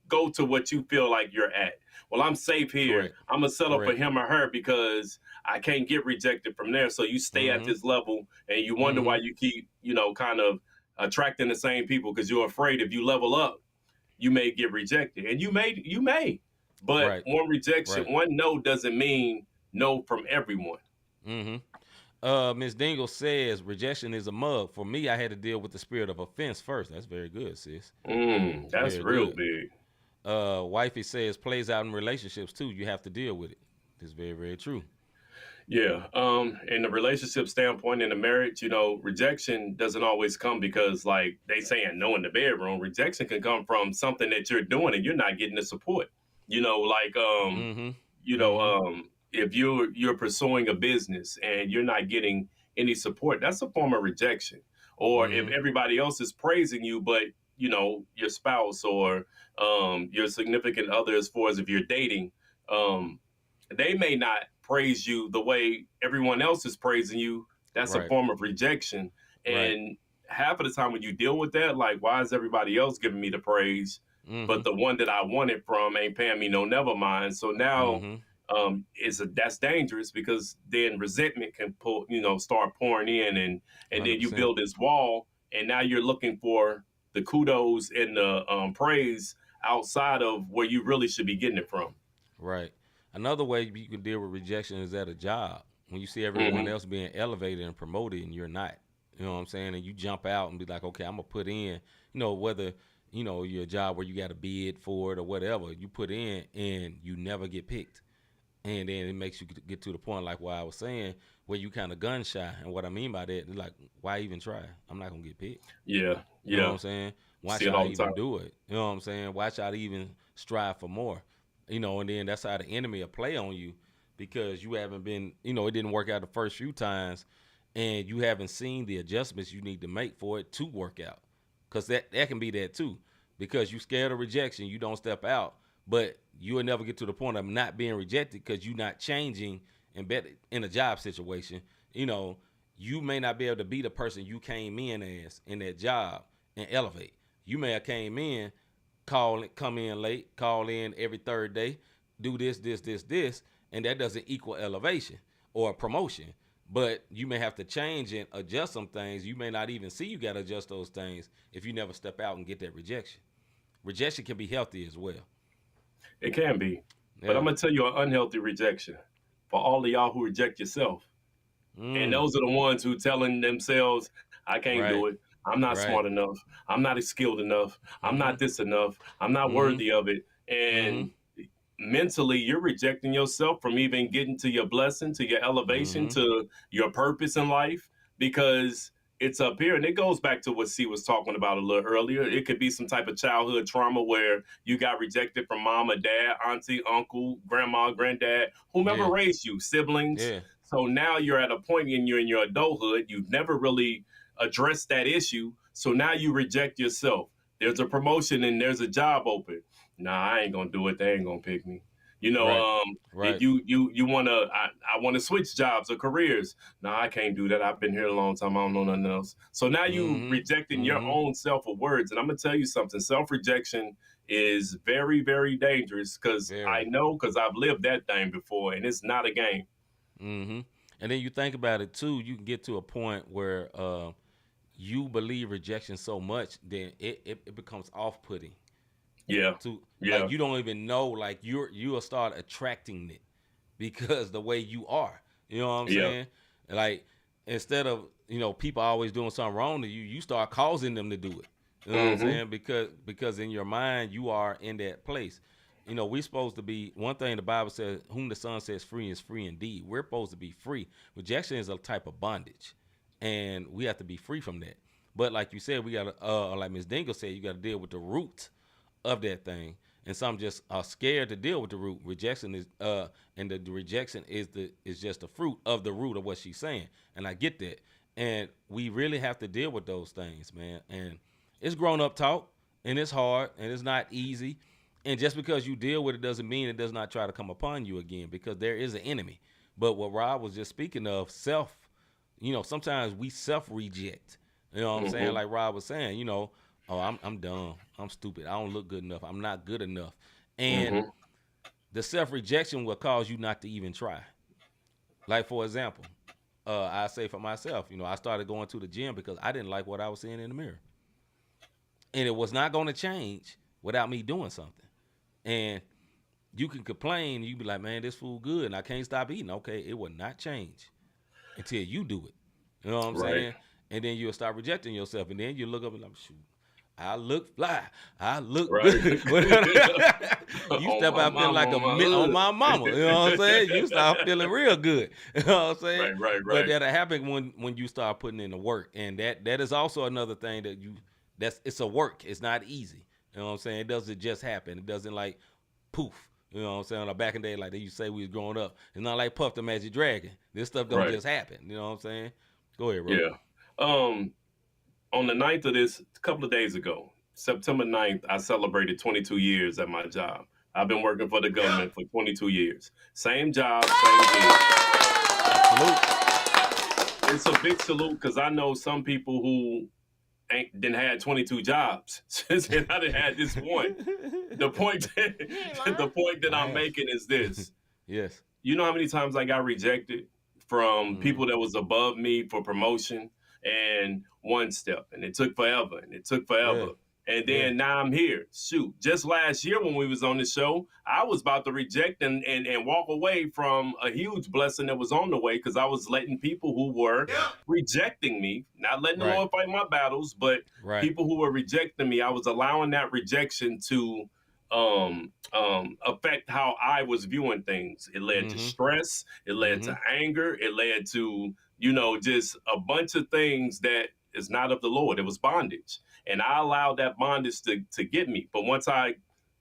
go to what you feel like you're at. Well, I'm safe here. Correct. I'm gonna settle for him or her because I can't get rejected from there. So you stay at this level and you wonder why you keep, kind of attracting the same people because you're afraid if you level up, you may get rejected. And you may. But one rejection, one no doesn't mean no from everyone. Ms. Dingle says rejection is a mug. For me, I had to deal with the spirit of offense first. That's very good, sis. That's real big. Wifey says plays out in relationships too. You have to deal with it. It's very, very true. Yeah. In the relationship standpoint, in the marriage, rejection doesn't always come because like they saying no in the bedroom. Rejection can come from something that you're doing and you're not getting the support. If you're pursuing a business and you're not getting any support, that's a form of rejection. Or if everybody else is praising you, but your spouse or your significant other, as far as if you're dating, they may not praise you the way everyone else is praising you. That's a form of rejection. And half of the time when you deal with that, like, why is everybody else giving me the praise? But the one that I wanted from ain't paying me no never mind. So now that's dangerous because then resentment can start pouring in and 100%. Then you build this wall and now you're looking for the kudos and the praise outside of where you really should be getting it from. Right. Another way you can deal with rejection is at a job. When you see everyone else being elevated and promoted and you're not, you know what I'm saying? And you jump out and be like, okay, I'm going to put in, whether, your job where you got to bid for it or whatever, you put in and you never get picked. And then it makes you get to the point, like what I was saying, where you kind of gun shy. And what I mean by that is like, why even try? I'm not going to get picked. Yeah. You know what I'm saying? Why should I even do it? You know what I'm saying? Why should I even strive for more? And then that's how the enemy will play on you because you haven't been, it didn't work out the first few times and you haven't seen the adjustments you need to make for it to work out. Because that can be that too. Because you scared of rejection, you don't step out. but you will never get to the point of not being rejected because you're not changing and better in a job situation. You know, you may not be able to be the person you came in as in that job and elevate. You may have came in, come in late, call in every third day, do this, and that doesn't equal elevation or promotion. But you may have to change and adjust some things. You may not even see you got to adjust those things if you never step out and get that rejection. Rejection can be healthy as well. It can be. Yeah. But I'm going to tell you an unhealthy rejection for all of y'all who reject yourself. And those are the ones who telling themselves, I can't do it. I'm not smart enough. I'm not skilled enough. I'm not this enough. I'm not worthy of it. And mentally, you're rejecting yourself from even getting to your blessing, to your elevation, to your purpose in life, because it's up here. And it goes back to what C was talking about a little earlier. It could be some type of childhood trauma where you got rejected from mom or dad, auntie, uncle, grandma, granddad, whomever raised you, siblings. Yeah. So now you're at a point in your adulthood. You've never really addressed that issue. So now you reject yourself. There's a promotion and there's a job open. Nah, I ain't gonna do it. They ain't gonna pick me. You know, if you wanna, I wanna switch jobs or careers. Nah, I can't do that. I've been here a long time. I don't know nothing else. So now you rejecting your own self of words. And I'm gonna tell you something. Self-rejection is very, very dangerous because I know because I've lived that thing before, and it's not a game. And then you think about it too. You can get to a point where you believe rejection so much, then it becomes off-putting. Like you don't even know, like you'll start attracting it because the way you are. You know what I'm saying? Like instead of, people always doing something wrong to you, you start causing them to do it. You know what I'm saying? Because in your mind you are in that place. We're supposed to be, one thing the Bible says, whom the Son sets free is free indeed. We're supposed to be free. Rejection is a type of bondage, and we have to be free from that. But like you said, we got to, like Ms. Dingle said, you got to deal with the root of that thing. And some just are scared to deal with the root. Rejection is, and the rejection is just the fruit of the root of what she's saying. And I get that. And we really have to deal with those things, man. And it's grown up talk, and it's hard, and it's not easy. And just because you deal with it doesn't mean it does not try to come upon you again, because there is an enemy. But what Rob was just speaking of, sometimes we self-reject. You know what I'm saying? Like Rob was saying, oh, I'm dumb. I'm stupid. I don't look good enough. I'm not good enough. And the self-rejection will cause you not to even try. Like, for example, I say for myself, I started going to the gym because I didn't like what I was seeing in the mirror. And it was not going to change without me doing something. And you can complain, you be like, man, this food good, and I can't stop eating. Okay, it will not change until you do it. You know what I'm saying? And then you'll start rejecting yourself, and then you look up and like, shoot, I look fly. I look good. You step out feeling like on my mama. You know what I'm saying? You start feeling real good. You know what I'm saying? Right. But that'll happen when you start putting in the work. And that is also another thing it's a work. It's not easy. You know what I'm saying? It doesn't just happen. It doesn't like poof. You know what I'm saying? Like back in the day, like they used to say we was growing up. It's not like Puff the Magic Dragon. This stuff don't just happen. You know what I'm saying? Go ahead, bro. Yeah. On the 9th of this, a couple of days ago, September 9th, I celebrated 22 years at my job. I've been working for the government for 22 years. Same job, same gig. Salute. It's a big salute because I know some people who didn't had 22 jobs since I didn't had this one. The point that I'm making is this. Yes. You know how many times I got rejected from people that was above me for promotion and one step, and it took forever. Yeah. And then now I'm here. Shoot, just last year when we was on the show, I was about to reject and walk away from a huge blessing that was on the way because I was letting people who were rejecting me, not letting the Lord fight my battles, but people who were rejecting me, I was allowing that rejection to affect how I was viewing things. It led to stress. It led to anger. It led to, just a bunch of things that is not of the Lord. It was bondage. And I allowed that bondage to get me. But once I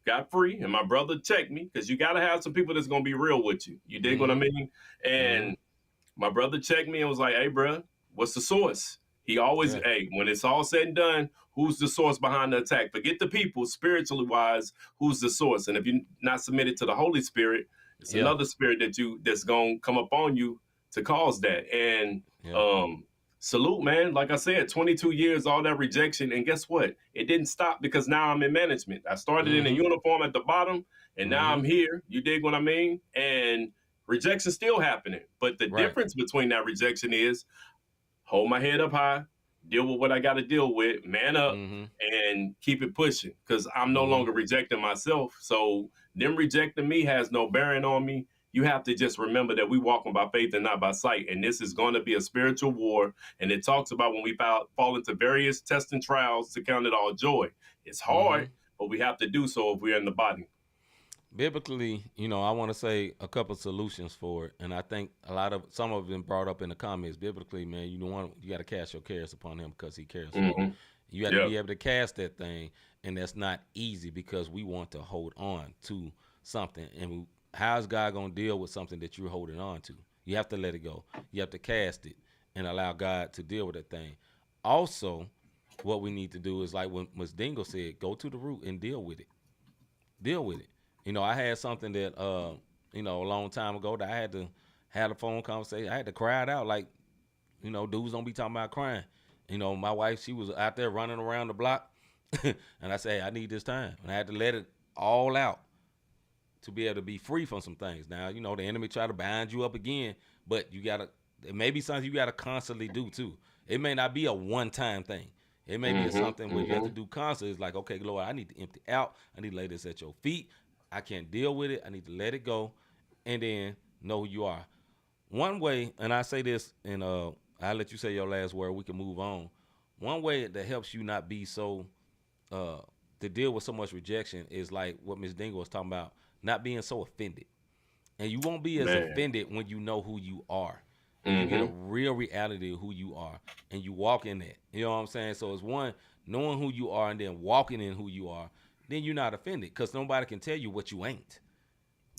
got free and my brother checked me, because you got to have some people that's going to be real with you. You dig what I mean? And my brother checked me and was like, hey, bro, what's the source? He always, hey, when it's all said and done, who's the source behind the attack? Forget the people, spiritually wise, who's the source? And if you're not submitted to the Holy Spirit, it's another spirit that's gonna come up on you to cause that. And salute, man. Like I said, 22 years, all that rejection, and guess what? It didn't stop because now I'm in management. I started in a uniform at the bottom, and now I'm here. You dig what I mean? And rejection still happening, but the difference between that rejection is hold my head up high, deal with what I got to deal with, man up, and keep it pushing because I'm no longer rejecting myself. So them rejecting me has no bearing on me. You have to just remember that we walking by faith and not by sight. And this is going to be a spiritual war. And it talks about when we fall into various tests and trials to count it all joy. It's hard, but we have to do so if we're in the body. Biblically, you know, I want to say a couple solutions for it, and I think some of them brought up in the comments. Biblically, man, you got to cast your cares upon him because he cares for you. You have to be able to cast that thing, and that's not easy because we want to hold on to something. And how's God going to deal with something that you're holding on to? You have to let it go. You have to cast it and allow God to deal with that thing. Also, what we need to do is like what Ms. Dingle said, go to the root and deal with it. Deal with it. You know, I had something that, you know, a long time ago that I had to have a phone conversation. I had to cry it out. Like, you know, dudes don't be talking about crying. You know, my wife, she was out there running around the block. And I said, hey, I need this time. And I had to let it all out to be able to be free from some things. Now, you know, the enemy try to bind you up again, but you got to, it may be something you got to constantly do too. It may not be a one-time thing. It may be something where you have to do constantly. It's like, okay, Lord, I need to empty out. I need to lay this at your feet. I can't deal with it. I need to let it go and then know who you are. One way, and I say this, and I'll let you say your last word. We can move on. One way that helps you not be so, to deal with so much rejection is like what Ms. Dingle was talking about, not being so offended. And you won't be as offended when you know who you are. And you get a real reality of who you are, and you walk in that. You know what I'm saying? So it's one, knowing who you are and then walking in who you are. Then you're not offended because nobody can tell you what you ain't.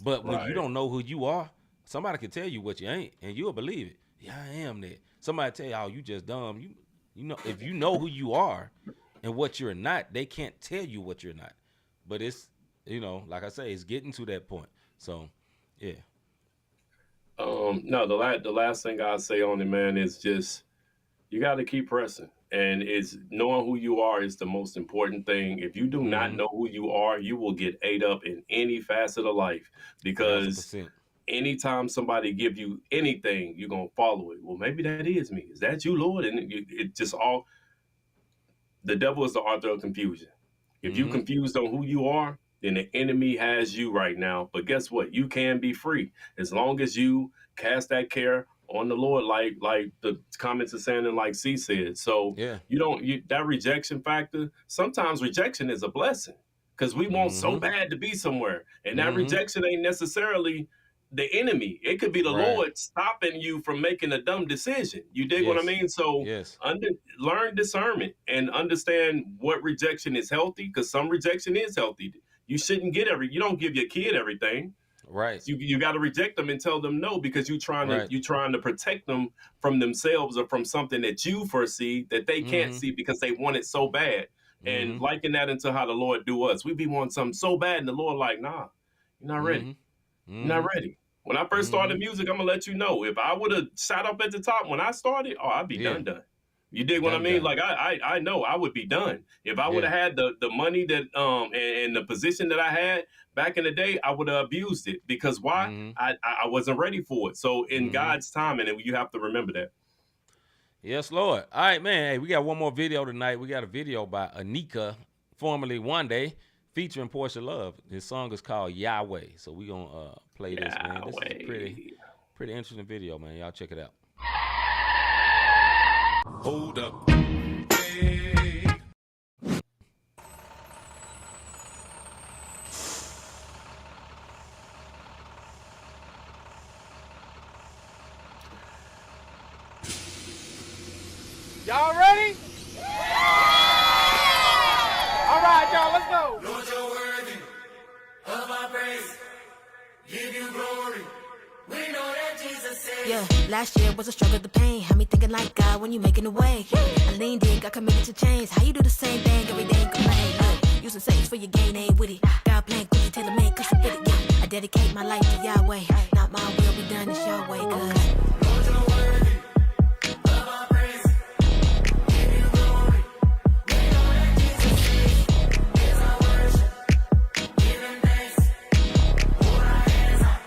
But when you don't know who you are, somebody can tell you what you ain't, and you'll believe it. Yeah, I am that. Somebody tell you, oh, you just dumb. You know, if you know who you are and what you're not, they can't tell you what you're not. But it's, you know, like I say, it's getting to that point. So, yeah. No, the last thing I'll say on it, man, is just you got to keep pressing. And it's knowing who you are is the most important thing. If you do not know who you are, you will get ate up in any facet of life because 100%. Anytime somebody give you anything, you're going to follow it. Well, maybe that is me. Is that you, Lord? And it just all, the devil is the author of confusion. If you're confused on who you are, then the enemy has you right now. But guess what? You can be free as long as you cast that care on the Lord, like the comments are saying, and like C said. So that rejection factor, sometimes rejection is a blessing because we want so bad to be somewhere. And that rejection ain't necessarily the enemy. It could be the Lord stopping you from making a dumb decision. You dig what I mean? So learn discernment and understand what rejection is healthy, because some rejection is healthy. You shouldn't you don't give your kid everything. Right. You got to reject them and tell them no, because you're trying to protect them from themselves or from something that you foresee that they can't see because they want it so bad. And liken that into how the Lord do us. We be wanting something so bad, and the Lord like, nah, you're not ready. You're not ready. When I first started music, I'm gonna let you know, if I would have shot up at the top when I started, I'd be done. You dig what I mean? Like I know I would be done if I would have had the money that and the position that I had back in the day. I would have abused it because why? I wasn't ready for it. So in God's timing, and you have to remember that. Yes, Lord. All right, man. Hey, we got one more video tonight. We got a video by Anika, formerly One Day, featuring Portia Love. This song is called Yahweh. So we gonna play this, man. This is a pretty interesting video, man. Y'all check it out. Hold up. Hey. Y'all ready? All right, y'all, let's go. Lord, you're worthy of our praise. Give you glory. We know that Jesus said Yeah, last year was a struggle, the pain had me thinking like God when you making a way. I leaned in, got committed to change. How you do the same thing every day and complain? Look, using Saints for your gain ain't with it. God playing Gucci, tailor made, custom fitted. Yeah, I dedicate my life to Yahweh. Not my will be done, it's your way, cause Lord, you're worthy of our praise. Give you glory. We know that Jesus is our worship. Giving thanks. Hold our hands up.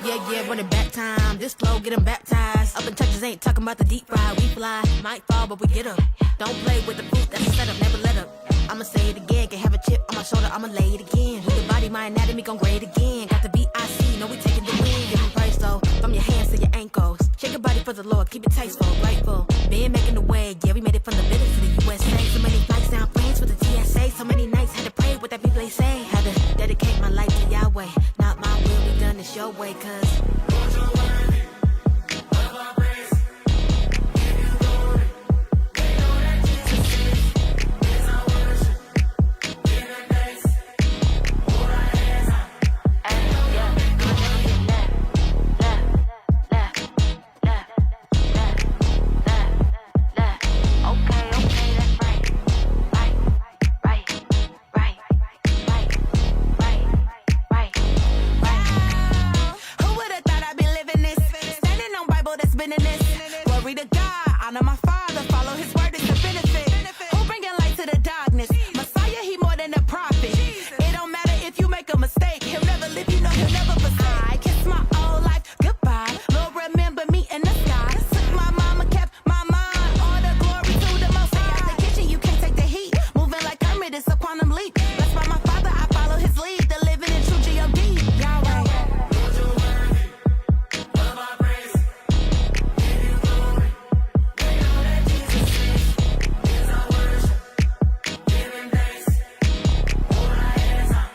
Yeah, running back time. This flow, get 'em baptized. Up in churches ain't talking about the deep fry. We fly, might fall, but we get up. Don't play with the fruit, that's a setup, never let up. I'ma say it again, can have a chip on my shoulder, I'ma lay it again. With the body, my anatomy gon' grade again. Got the BIC, know we taking the win. Give 'em praise though, from your hands to your ankles. Shake your body for the Lord, keep it tasteful, grateful. Been making the way, yeah, we made it from the village to the USA. So many flights down planes with the TSA. So many nights had to pray what that replay say. Had to dedicate my life to Yahweh. Not my will be done, it's your way, cause Lord, you're worthy of our praise. Give you glory. We know that Jesus is our worship. Giving thanks. Hold our hands up. Okay, that's right. Who would have thought I'd be living this? Standing on Bible that's been in this. Glory to God, honor my Father, follow His word is the benefit. Who bringing light to the darkness? Messiah, He more than a prophet. It don't matter if you make a mistake. He'll never leave you, know He'll never forsake. I kiss my old life goodbye. Lord, remember me in the sky. Took my mama, kept my mind. All the glory to the Most High. Out the kitchen, you can't take the heat. Moving like Kermit, it's a quantum leap. Blessed by my Father, I follow His lead. The living and true G.O.D. Yahweh. Lord, you're worthy of our praise. Give you glory. We know that Jesus is our worship. Giving thanks. Hold our hands up.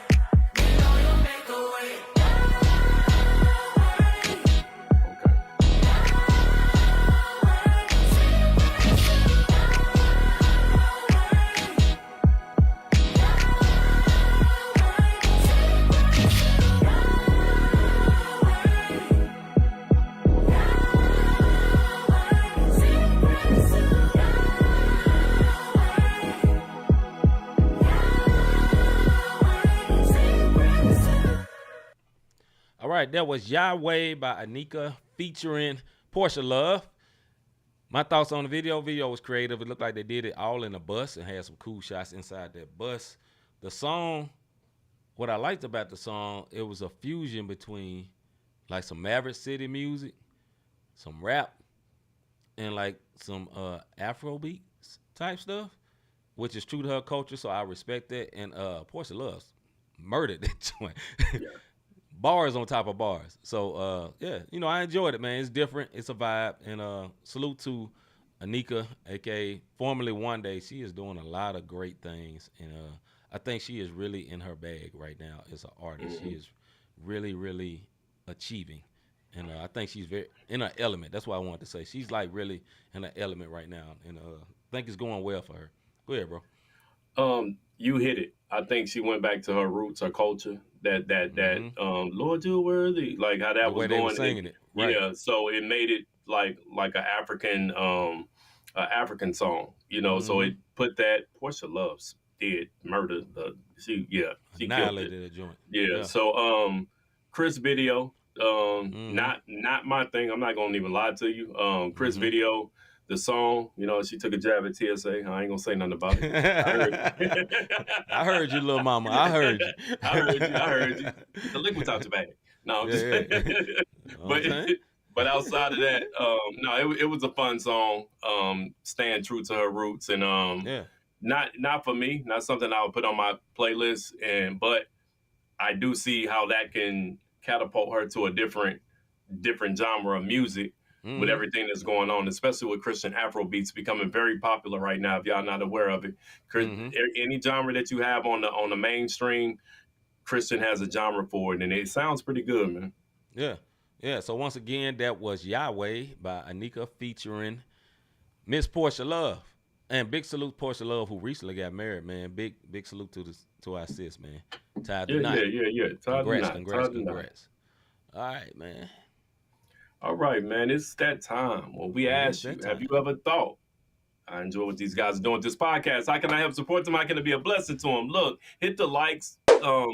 We know you'll make a way. All right, that was Yahweh by Anika featuring Portia Love. My thoughts on the video. Video was creative. It looked like they did it all in a bus and had some cool shots inside that bus. The song, what I liked about the song, it was a fusion between like some Maverick City music, some rap, and like some Afrobeats type stuff, which is true to her culture, so I respect that. And Portia Love murdered that joint. Yeah. Bars on top of bars. So, yeah, you know, I enjoyed it, man. It's different. It's a vibe. And salute to Anika, a.k.a. formerly One Day. She is doing a lot of great things. And I think she is really in her bag right now as an artist. Mm-hmm. She is really, really achieving. And I think she's very in her element. That's what I wanted to say. She's, like, really in her element right now. And I think it's going well for her. Go ahead, bro. You hit it. I think she went back to her roots, her culture. Lord, you're worthy, like how that was going. Singing it, right. Yeah. So it made it like an African song, you know. Mm-hmm. So it put that Portia Loves did murder. She annihilated the joint. Yeah. So Chris video, not my thing. I'm not gonna even lie to you. Chris video. The song, you know, she took a jab at TSA. I ain't gonna say nothing about it. I heard you, little mama. I heard you. I heard you. The liquid's out your bag. No, I'm just but outside of that, no, it was a fun song. Staying true to her roots, and not for me, not something I would put on my playlist. But I do see how that can catapult her to a different genre of music. With everything that's going on, especially with Christian Afrobeats becoming very popular right now. If y'all not aware of it, any genre that you have on the mainstream, Christian has a genre for it, and it sounds pretty good, man. Yeah. So once again, that was Yahweh by Anika featuring Miss Portia Love, and big salute Portia Love, who recently got married, man. Big salute to our sis, man. Tied tonight. Yeah. Congrats. All right, man. All right, man. It's that time. Well, we asked you, have you ever thought, I enjoy what these guys are doing with this podcast. How can I help support them? How can it be a blessing to them? Look, hit the likes,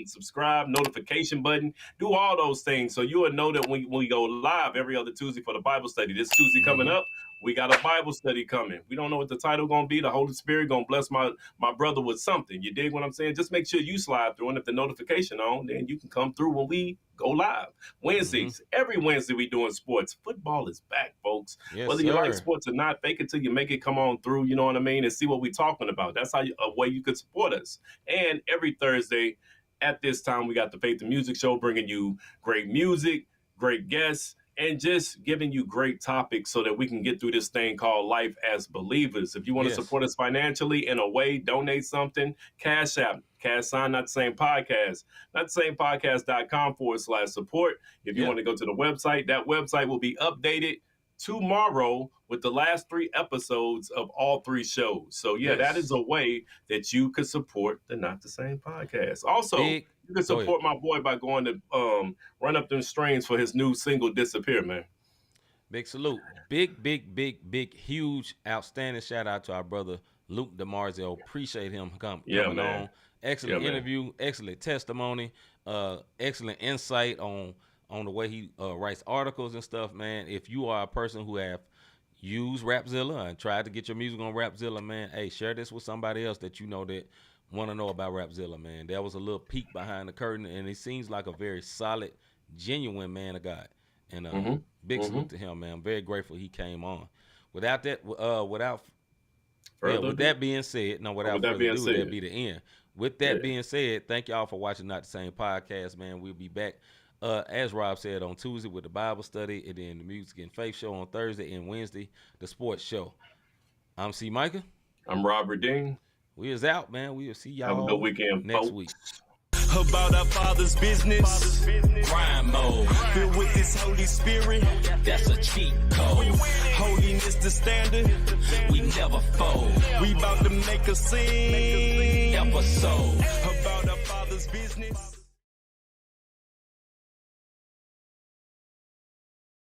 subscribe, notification button. Do all those things so you will know that when we go live every other Tuesday for the Bible study. This Tuesday coming up, we got a Bible study coming. We don't know what the title going to be. The Holy Spirit going to bless my brother with something. You dig what I'm saying? Just make sure you slide through, and if the notification on, then you can come through when we go live. Wednesdays, every Wednesday we doing sports. Football is back, folks. Yes, whether you like sports or not, fake it till you make it. Come on through, you know what I mean, and see what we're talking about. That's how a way you could support us. And every Thursday at this time, we got the Faith and Music Show, bringing you great music, great guests, and just giving you great topics so that we can get through this thing called life as believers. If you want to support us financially in a way, donate something, Cash App, #, not the same podcast, not the same podcast.com/support. If you want to go to the website, that website will be updated tomorrow with the last 3 episodes of all 3 shows. So that is a way that you could support the Not the Same podcast. Also, you can support my boy by going to Run Up Them Strings for his new single Disappear, man. Big salute. Big, huge, outstanding shout out to our brother Luke DiMarzio. Appreciate him coming on. Excellent interview, excellent testimony, excellent insight on the way he writes articles and stuff, man. If you are a person who have used Rapzilla and tried to get your music on Rapzilla, man, hey, share this with somebody else that you know that want to know about Rapzilla, man. That was a little peek behind the curtain, and it seems like a very solid, genuine man of God. And big salute to him, man. I'm very grateful he came on. With that being said, that'd be the end. With that being said, thank y'all for watching Not the Same Podcast, man. We'll be back, as Rob said, on Tuesday with the Bible study, and then the Music and Faith show on Thursday, and Wednesday, the sports show. I'm C-Micah. I'm Robert Dean. We is out, man. We'll see y'all have a good weekend, next week. About our Father's business, crime mode, filled with this Holy Spirit, that's a cheat code. Holiness the standard, we never fold. We about to make a scene episode about our Father's business.